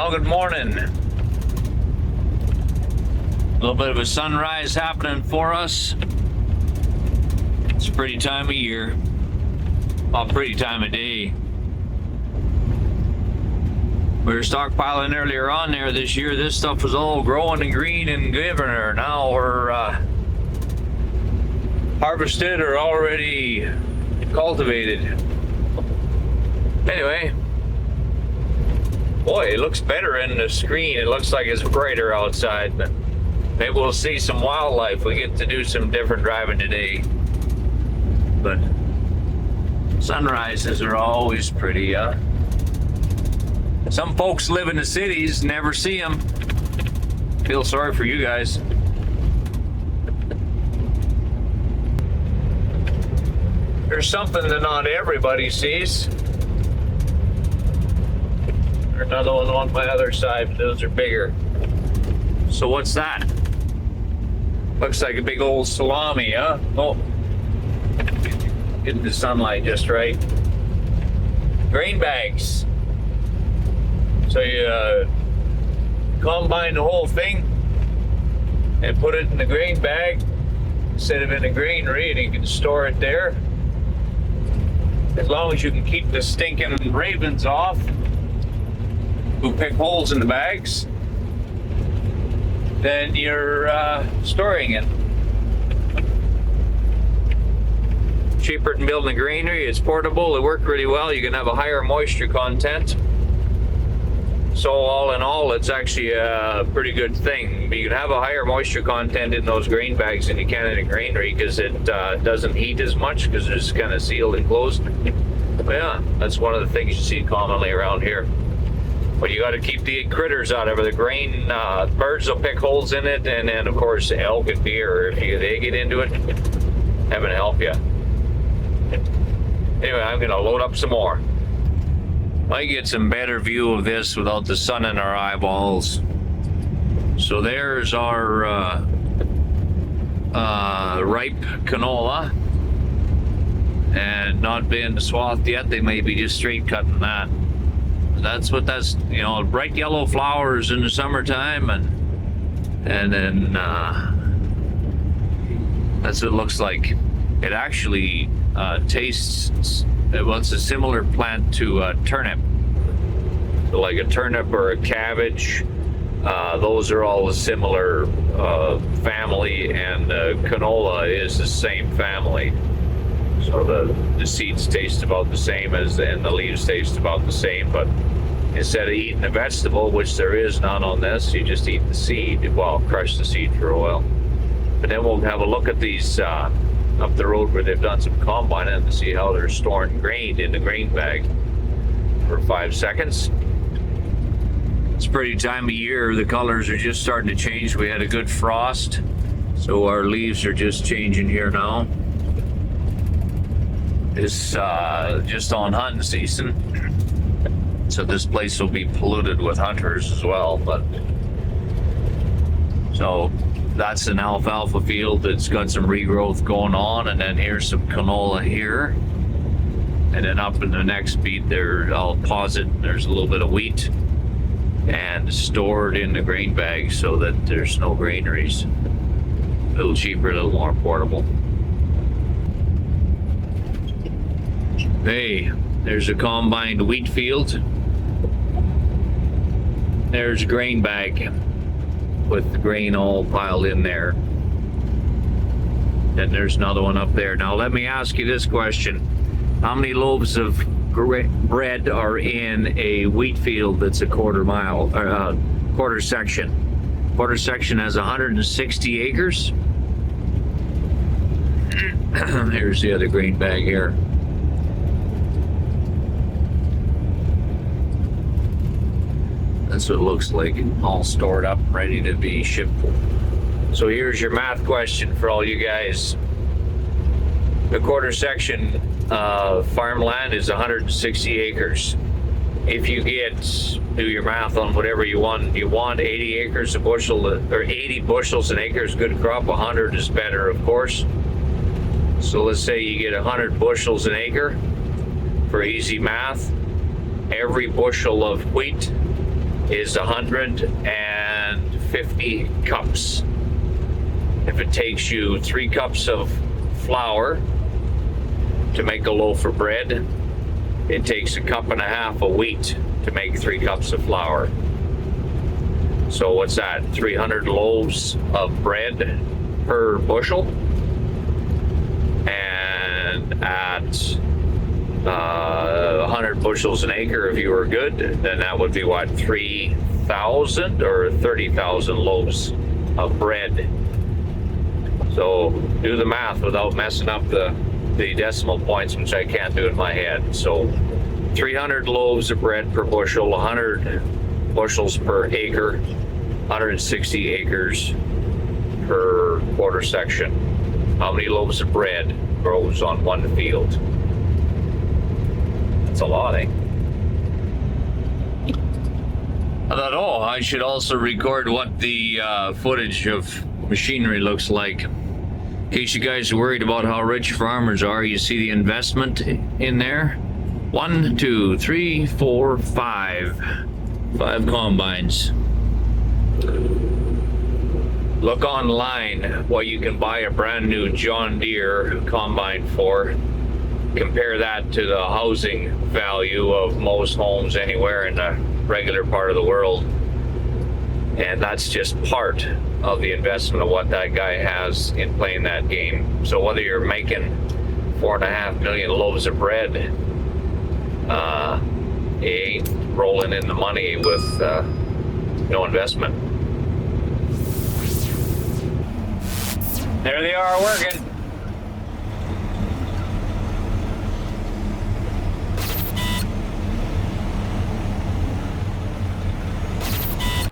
Well, good morning. A little bit of a sunrise happening for us. It's a pretty time of year. Well, pretty time of day. We were stockpiling earlier on there this year. This stuff was all growing and green and giving her. Now we're harvested or already cultivated. Anyway. Boy, it looks better in the screen. It looks like it's brighter outside, but maybe we'll see some wildlife. We get to do some different driving today. But sunrises are always pretty, Some folks live in the cities, never see them. Feel sorry for you guys. There's something that not everybody sees. There's another one on my other side, but those are bigger. So what's that? Looks like a big old salami, huh? Oh, getting the sunlight just right. Grain bags. So you combine the whole thing and put it in the grain bag instead of in a granary, and you can store it there. As long as you can keep the stinking ravens off who pick holes in the bags, then you're storing it. Cheaper than building a granary. It's portable. It worked really well. You can have a higher moisture content. So all in all, it's actually a pretty good thing. You can have a higher moisture content in those grain bags than you can in a granary because it doesn't heat as much because it's kind of sealed and closed. But yeah, that's one of the things you see commonly around here. But you got to keep the critters out of it. The grain, birds will pick holes in it, and then of course elk and deer, if they get into it, heaven help you. Anyway, I'm gonna load up some more. I get some better view of this without the sun in our eyeballs. So there's our ripe canola, and not being swathed yet. They may be just straight cutting that. That's, you know, bright yellow flowers in the summertime, and then that's what it looks like. It actually tastes, well, it's a similar plant to a turnip. So like a turnip or a cabbage, those are all a similar family, and canola is the same family. So the seeds taste about the same and the leaves taste about the same, but instead of eating the vegetable, which there is none on this, you just eat the seed. Well, crush the seed for oil. But then we'll have a look at these up the road where they've done some combining to see how they're storing grain in the grain bag for 5 seconds. It's a pretty time of year. The colors are just starting to change. We had a good frost, so our leaves are just changing here now. It's just on hunting season, so this place will be polluted with hunters as well. But so that's an alfalfa field that's got some regrowth going on, and then here's some canola here, and then up in the next beat there, I'll pause it, there's a little bit of wheat and stored in the grain bag so that there's no granaries. A little cheaper, a little more portable. Hey, there's a combined wheat field. There's a grain bag with the grain all piled in there. Then there's another one up there. Now let me ask you this question. How many loaves of bread are in a wheat field that's a quarter section? Quarter section has 160 acres. Here's the other grain bag here. That's what it looks like, all stored up, ready to be shipped. So here's your math question for all you guys. The quarter section farmland is 160 acres. If you do your math on whatever you want 80 acres a bushel, or 80 bushels an acre is good crop, 100 is better, of course. So let's say you get 100 bushels an acre for easy math. Every bushel of wheat is 150 cups. If it takes you 3 cups of flour to make a loaf of bread, it takes 1.5 cups of wheat to make 3 cups of flour. So what's that? 300 loaves of bread per bushel, and at 100 bushels an acre, if you were good, then that would be what, 3,000 or 30,000 loaves of bread. So do the math without messing up the decimal points, which I can't do in my head. So 300 loaves of bread per bushel, 100 bushels per acre, 160 acres per quarter section. How many loaves of bread grows on one field? That's a lot, eh? I thought, oh, I should also record what the footage of machinery looks like. In case you guys are worried about how rich farmers are, you see the investment in there? 1, 2, 3, 4, 5. 5 combines. Look online what you can buy a brand new John Deere combine for. Compare that to the housing value of most homes anywhere in the regular part of the world. And that's just part of the investment of what that guy has in playing that game. So whether you're making 4.5 million loaves of bread, he ain't rolling in the money with no investment. There they are working.